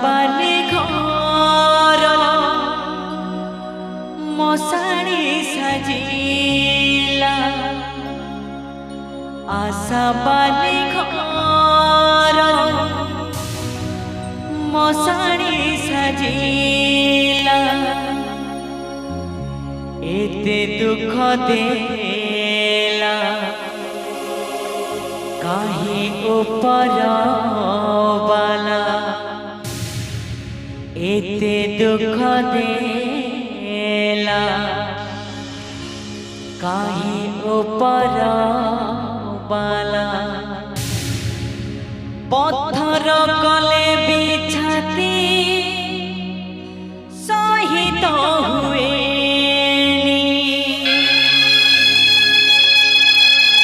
बाली घर मशाणी सजिला आशा बाली घर मशाणी सजिला एते दुख देला काहे ऊपर वाला एते दुख देला काहे ऊपर वाला।